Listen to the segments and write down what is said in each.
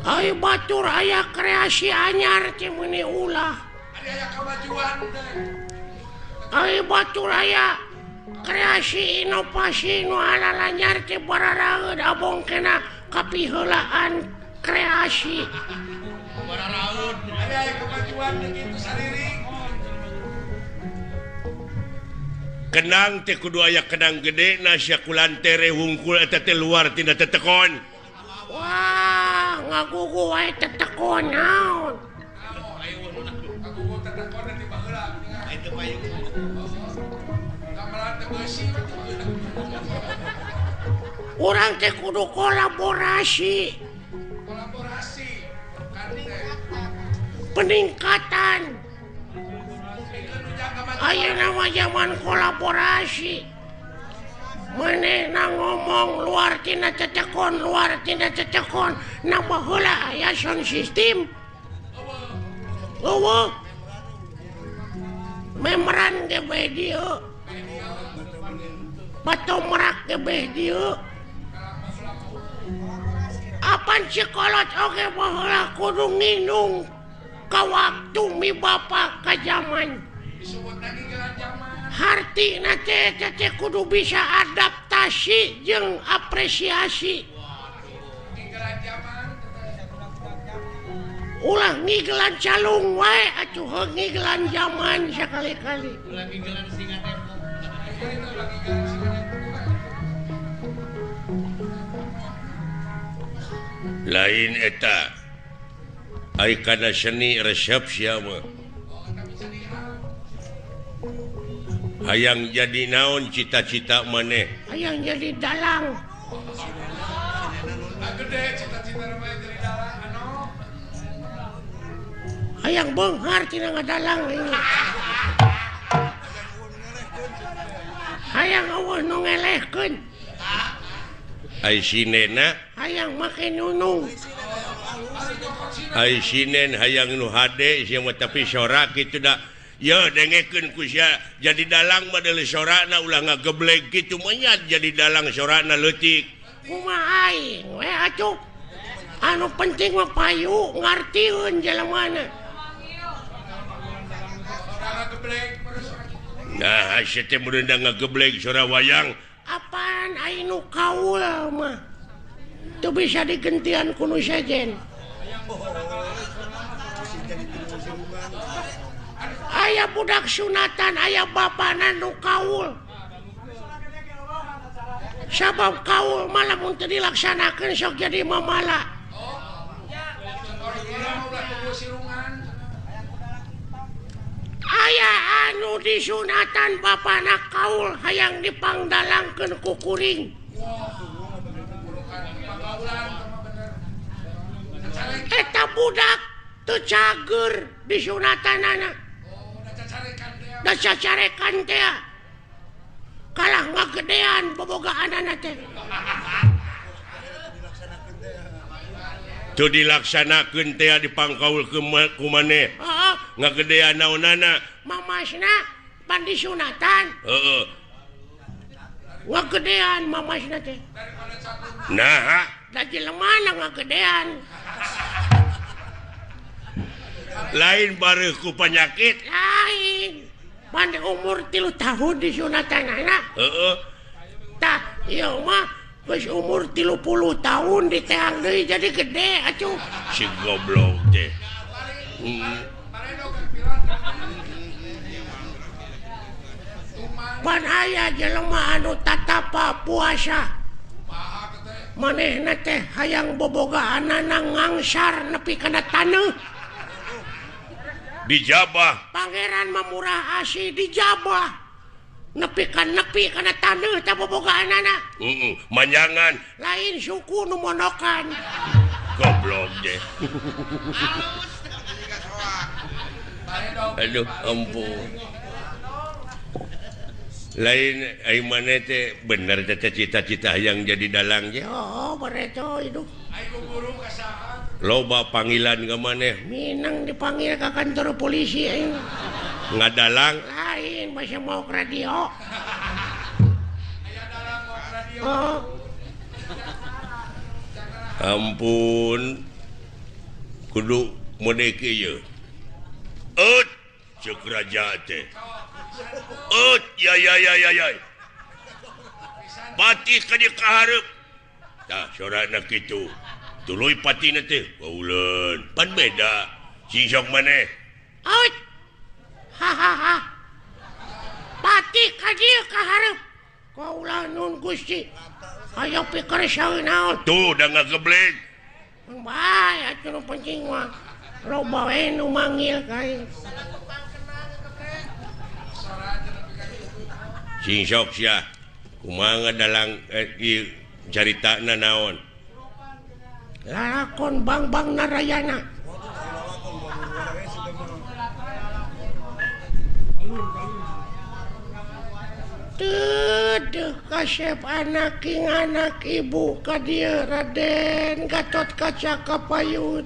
Ai batur aya kreasi anyar teh meuni ulah. Aya kemajuan teh. Ai batur aya kreasi inovasi nu halal anyar teh bararaeud abong kena kapiheulaan kreasi. Bararaeud aya kemajuan teh kitu sariring. Kenang teh kudu aya kenang gede na syakulan tere hungkul eta teh luar tina tetekon. Wah, ngagugu wae tetekon naon. Ngagugu tetekon di baheula. Itu payung. Gamelan teh beusi. Urang teh kudu kolaborasi. Kolaborasi. Kan teh. Peningkatan. Ayo nama zaman kolaborasi. Manehna ngomong luar tina tetekon, nambah heula aya sound system. Eueuh. Memeran ge bae dieu. Patomrak ge bae dieu. Apan cikolot oge baheula kudu nginung ka waktu mi bapa ka zaman. Hartina teh kudu bisa adaptasi jeung apresiasi. Ulah ngigelan calung wae atuh ngigelan zaman sakali-kali. Ulah ngigelan singa tempo. Lain eta ai kana seni resepsi mah. Hayang jadi naon cita-cita maneh? Hayang jadi dalang. Gede cita-cita mah jadi dalang anu. Hayang beunghar tina ngadalang ini. Hayang eueuh nu ngelehkeun. Ai sinena? Hayang make nunung. Ai sinen hayang nu hade sia mah tapi sorak kitu da. Ya dengekeun ku sia jadi dalang mah deuleu sorakna ulah ngageblek kitu mah nya jadi dalang sorakna leutik. Kumaha aing we atuh. Anu penting mah payu ngartieun jelemana. Nah, sia teh mun ngageblek sora wayang. Apaan aing nu kaul mah. Teu bisa digentian ku nu sejen. Aya budak sunatan, aya bapana nu kaul. Sabab kaul malah mun teu dilaksanakeun sok jadi mamala. Aya anu disunatan bapana kaul hayang dipangdalangkeun ku kuring. Eta budak teu cager disunatanana. Da cacarekan teh kalah ngagedean bobogaanana teh. Teu dilaksanakeun teh dipangkaul ku maneh. Heeh, Ngagedean naonana? mamasna pan disunatan. Heeh. Ngagedean mamasna teh. Nah, Da jelemana ngagedean. lain bareuh ku penyakit. Lain. Pan umur 3 tahun disunatanana. Heeh. Tah, ieu mah geus umur 30 tahun diteang deui jadi gede atuh. Si goblok teh. Pan aya jelema anu tatapa puasa. Manehna teh hayang bobogaanana ngangsar nepi kana taneuh. Dijabah. Pangeran Mamurah Asih dijabah. Nepi kana taneuh teh bobogaanana. Manjangan. Lain suku nu monokan. Goblok deh. Aduh, ampun. Lain ai maneh teh bener teh cita-cita hayang jadi dalang ge. Oh, bereto itu. Loba panggilan ka maneh. Minang dipanggil ke kantor polisi aing. Ngadalang. Lain masih mau ke radio. Oh. Ampun. kudu mode kieu cek raja teh ya pati ka dieu kahareup tah sorana kitu tuluy patina teh kauleun pan beda sing sok maneh hahaha pati ka dieu kahareup kaulah nun Gusti aya pikir saeuy naon tuh da ngageblek bae atuh nu penting mah loba we nu manggil kae sing sok sia kumaha dalang caritana naon lalakon Bang Narayana Duh, kasep anak ibu ka dieu Raden Gatot Kaca Kapayun.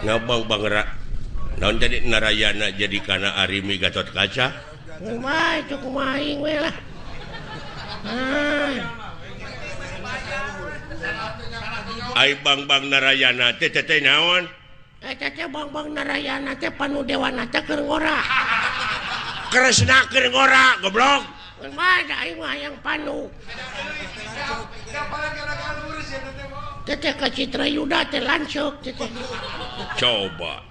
Ngabang Bangera. Naon jadi Narayana jadi kana Arimi Gatot Kaca? Kumaha itu kumaing we lah. Ai Bang Narayana teh naon? Teh Bang Narayana teh panudewana teh keur ngora. Kresna keur ngora, goblok. Mana aing mah yang panu. Teteh ka Citra Yuda teh lanceuk teteh. Coba.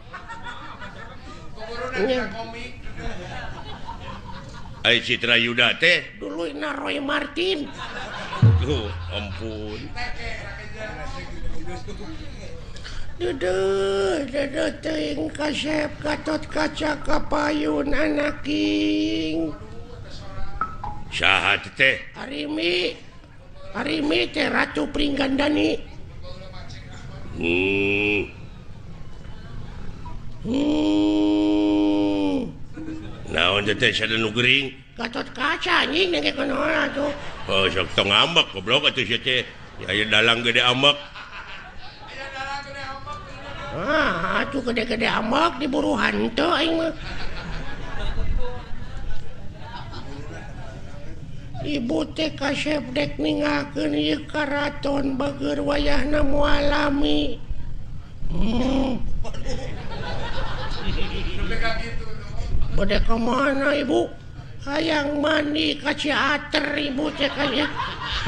Ai Citra Yuda teh duluina Roy Martin. Ampun. Duduh teuing kasep Gatot Kaca Kapayun anaking. Saha teh? Arimi teh Ratu Pringgandani. Naon teh sada nu gering? Gatot Kaca anjing nengke kunaon atuh. Oh, sok tong ambek goblok atuh sia teh. Aya dalang gede ambek. Atuh gede-gede ambek diburu hanteu aing mah. Ibu teh kasep dek ningakeun ieu karaton bageur wayahna mualami. Bade ka mana ibu? Hayang mandi ka Ciater ibu teh kaya.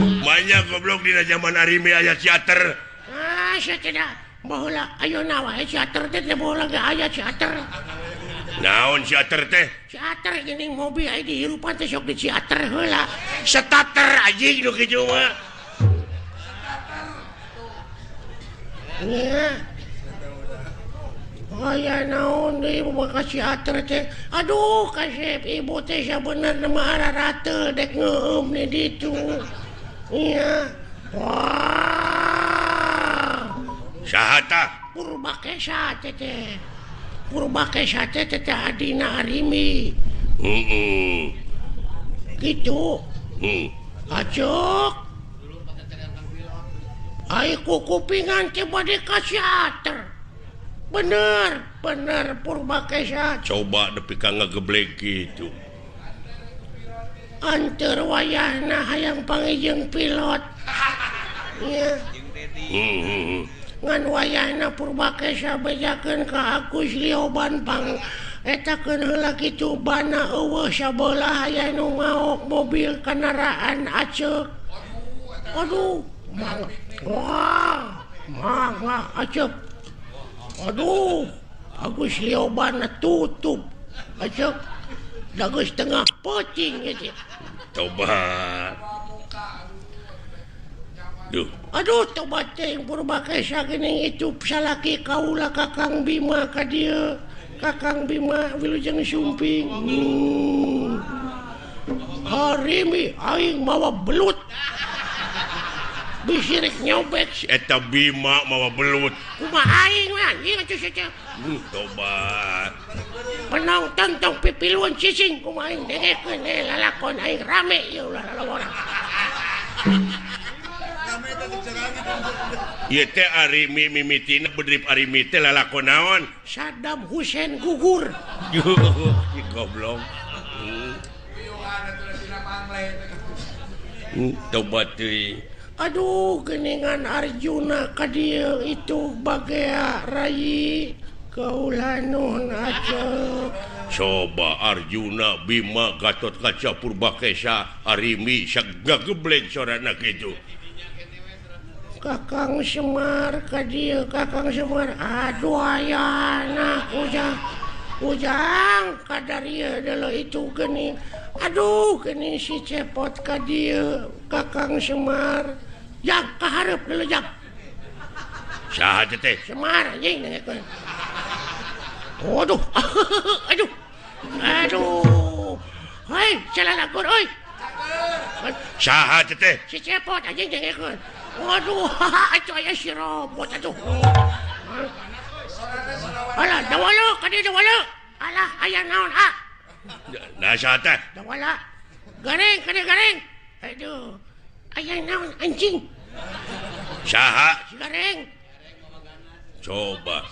Banyak goblok dina zaman Arimi aya Ciater. Sia teh dah. Baheula ayeuna wae Ciater teh baheula ge aya Ciater. Naon Ciater teh? Ciater geuning mobil aya di hirupan teh sok di Ciater heula. Starter anjing nu kitu mah. Nya. Aya naon deui ibu ka Ciater teh. Aduh kasep ibu teh sabenerna mah ararateu dek ngeueum di ditu. Nya. Wah. Saha tah? Purbakesa teh. Purbakesa teh adina Arimi. Gitu. Acok. Ai kupingan teh bade ka Ciater. Bener Purbakesa. Coba nepi ka ngageblek kitu. Anteur wayahna hayang pangijeng pilot. Ya. Ngan wayahna Purbakesa bejakeun ka Agus Lioban pang etakeun heula kitu bana eueuh sabelah aya nu maok mobil kendaraan aceuk. Aduh, wah, aceuk. Aduh, Agus Lioban tutup. Aceuk. Da geus tengah pocing gitu. Tobat. Duh. Aduh, tobat teh Purbakesa geuning itu salaki kaula Kakang Bima ka dieu. Kakang Bima wilujeng sumping. Arimi aing mawa belut. Bisirik nyobek Eta Bima mawa belut. kumaha aing mah anjing atuh saja. Tobat. Penonton tong pipiluan cicing kumaha aing dengekeun lalakon aing rame ya ulah orang. Ieu teh Arimi mimitina bedrip Arimi teh lalakon naon? Saddam Hussein gugur. Goblok. Tobat teuing. Aduh geningan Arjuna ka dieu itu bagea rai kaula nuhun aceu. Coba Arjuna, Bima, Gatot Kaca, Purbakesa, Arimi, gageblek sorana kitu. Kakang Semar ka dieu Kakang Semar. Aduh ayana ujang kadarieu deuleu itu geuning. Aduh geuning si cepot ka dieu Kakang Semar. Yang kaharep deuleu yang. Saha teh? Semar anjing nengekeun. Waduh. Aduh. Hei, calalagur euy. Saha teh? Si cepot anjing nengekeun. Waduh, itu aya si robot atuh. Alah, dawala, ka dieu dawala. Alah, aya naon ah? Nah saha teh? Dawala. Gareng, ka dieu gareng. Aduh. Aya naon anjing? Saha? Si gareng. Coba.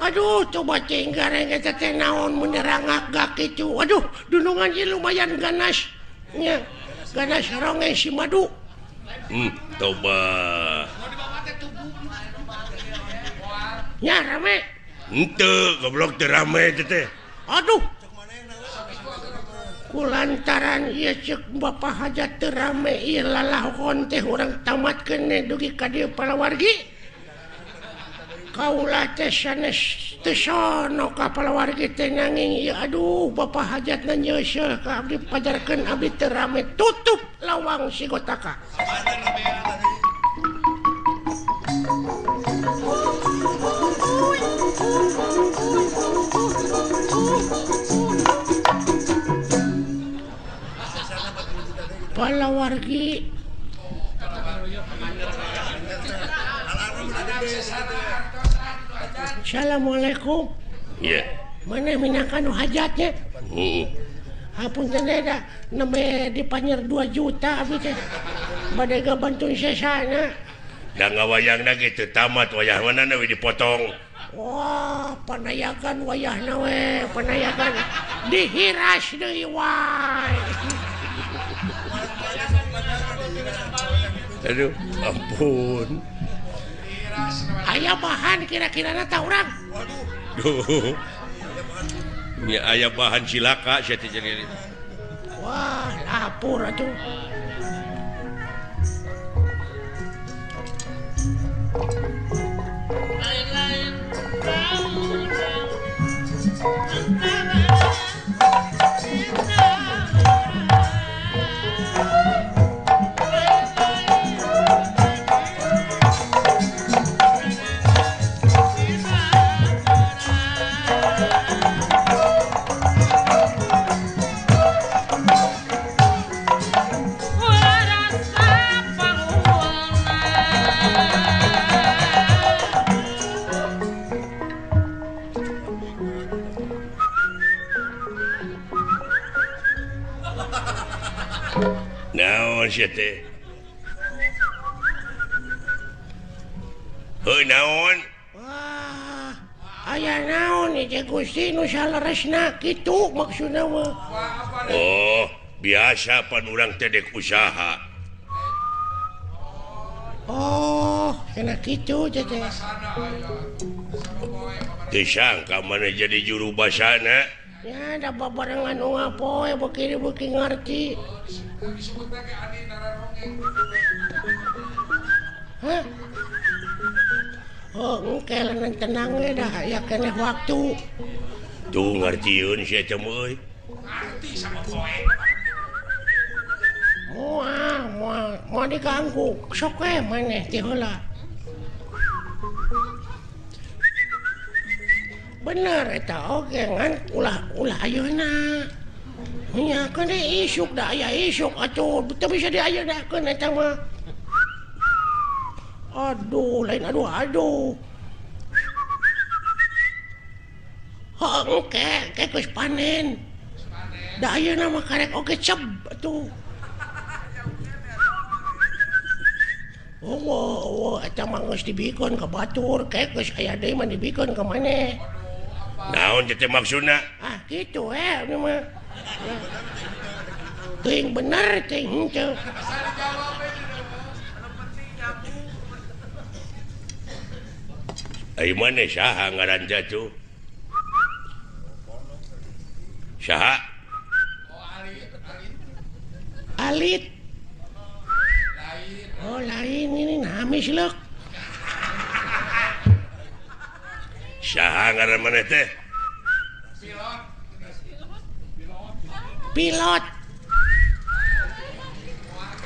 Aduh, coba cing gareng eta teh naon mun nerangak kitu. Aduh, dunungan ieu lumayan ganas. Nya, ganas ronge si madu. Coba. Nya rame. Henteu, goblok teu rame teh. Aduh. Kulantaran ieu ceuk Bapak Hajat teu rame ieu lalahon teh urang tamatkeun dugi ka dieu palawargi. Kaula teh sanes teu sono ka palawargi teh nanging ieu aduh Bapak Hajatna nyeuseul ka abdi pajarkeun abdi teu rame tutup lawang si Gotaka. Palawargi Assalamualaikum. Iya. Mana minakan hajatnya? Hapunten da nembe dipanyer 2 juta abdi teh. Bade gabantuin sesana. Da ngawayangna kitu tamat wayah manana we dipotong. Wah, panayagan wayahna we, panayagan dihiras deui wae. Aduh, ampun. Aya bahan kira-kira na tah urang. Duh. Ini aya bahan cilaka sia teh jadi. Wah, lapur atuh. Naon sia teh? Heuh naon? Wah, aya naon ieu Gusti nu saleresna kitu maksudna mah. Oh, biasa pan urang teh dek usaha. Oh, cenah kitu teh. Teu sangka mana jadi juru basana. Ya, da babarengan nu ngapoe beuki ngarti. Hah? Oh, engke lanang tenang we dah aya keneh waktu. Tuh ngartieun sia teh euy. Moal diganggu. Sok we maneh ti heula. Bener eta oge ngan ulah ayeuna. Nya kan isuk da aya isuk atuh teu bisa diayeuna eta mah. Aduh, lain aduh. Engke geus panen. Da ayeuna mah karek oge ceb atuh. Oh, eta mah geus dibikeun ka batur, geus aya deui mah dibikeun ka maneh. Naon teh maksudna? Ah, kitu ini mah. Teuing bener teuing henteu. Ai maneh saha ngaran jatuh? Saha? Alit. Oh lain ini namis leuk. Saha ngaran maneh teh? Pilot.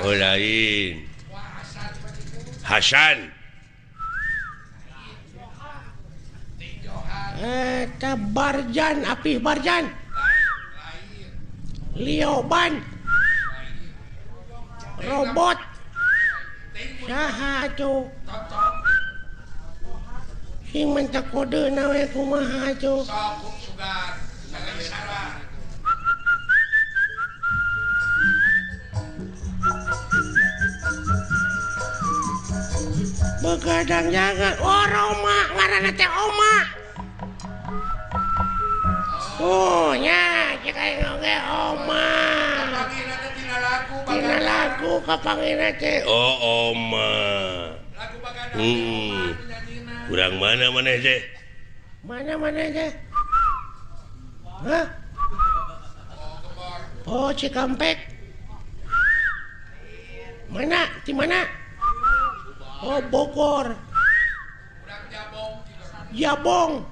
Oh lain. Hasan. Barjan, Apih Barjan. Lioban. Robot. Saha atuh? Sing mentak kode nawe kumaha atuh? Begadang jangan. Oh Roma, ngaranna teh Oma. Oh nya, cek oge Oma. Tina lagu kapangina teh. Oh Oma. Kurang mana maneh teh? Mana teh? Hah? Oh Cikampek. Mana? Di mana? Oh Bogor. Jabong.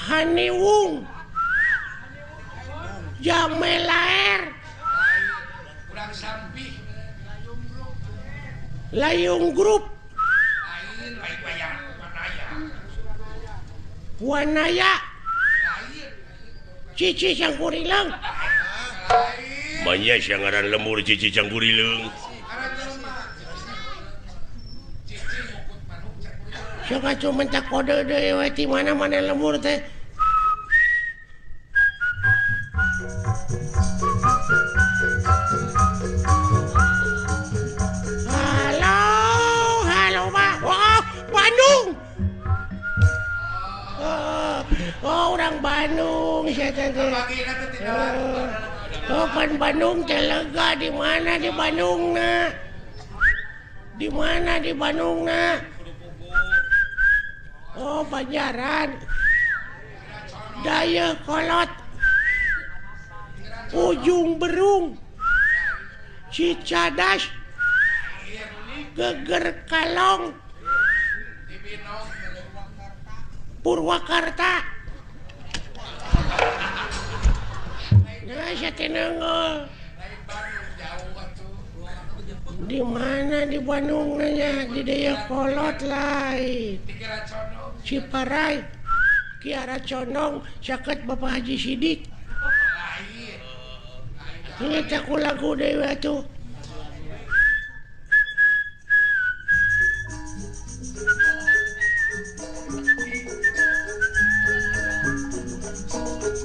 Haniwung. Jamelaer. Layung Grup. Wanaya. Cici Cangkurileung. Manya yang ngaran lemur Cici Cangkurileung. Sok cuma tak kode deui we ti mana-mana lemur teh. Halo Pak. Oh, Bandung. Oh, orang Bandung saya teh. Oh, kan Bandung teh lega di mana di Bandungna? Di mana di Bandungna? Oh, Banjaran. Daya Kolot. Ujung Berung. Cicadas. Geger Kalong. Purwakarta. Nah, saya tenang. Di mana di Bandung nanya di Daya Kolot lain. Ciparai, Kiara Condong, saket Bapak Haji Sidik. Ini tak lagu dewa tuh.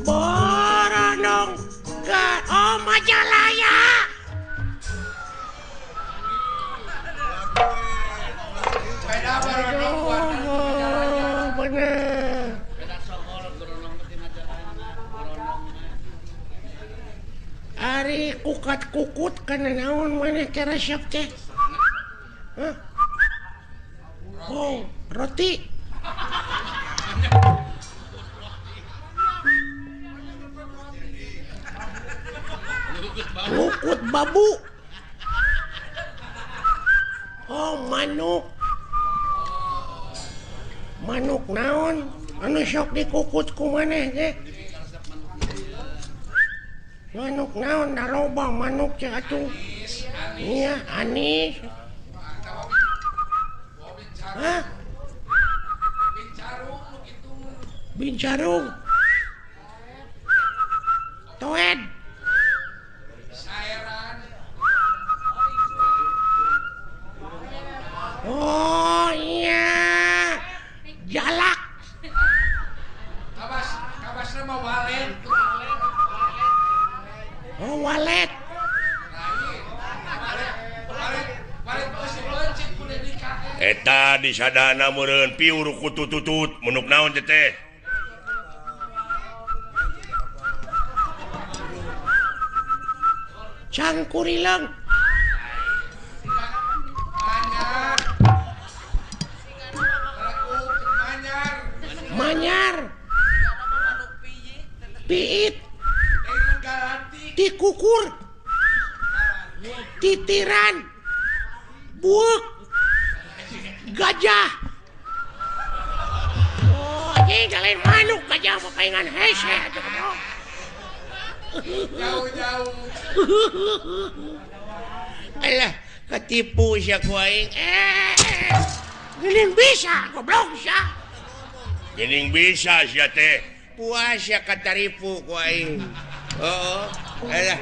Boronong ke Majalaya. Ari kukat-kukut kana naon maneh teh resep teh? Hah? Oh, roti. Kukut babu. Oh, manuk. Manuk naon? Anu sok dikukut ku maneh teh? Manuk naon daroba manuk cek atuh. Iya, anis. Hah? Bincarung. Toed. Oh iya. Jalak. Kabas nama walet. Oh walet. Eta di sadana meureun piur kutututut munuk naon teh? Cangkurileung. anyar piit garanti dikukur titiran buuk gajah oh ini kalian manuk gajah mau pengen hese aja bro jauh-jauh alah ketipu sia ku aing gini bisa goblok bisa geuning bisa sia teh puas sia kataripu ku aing alah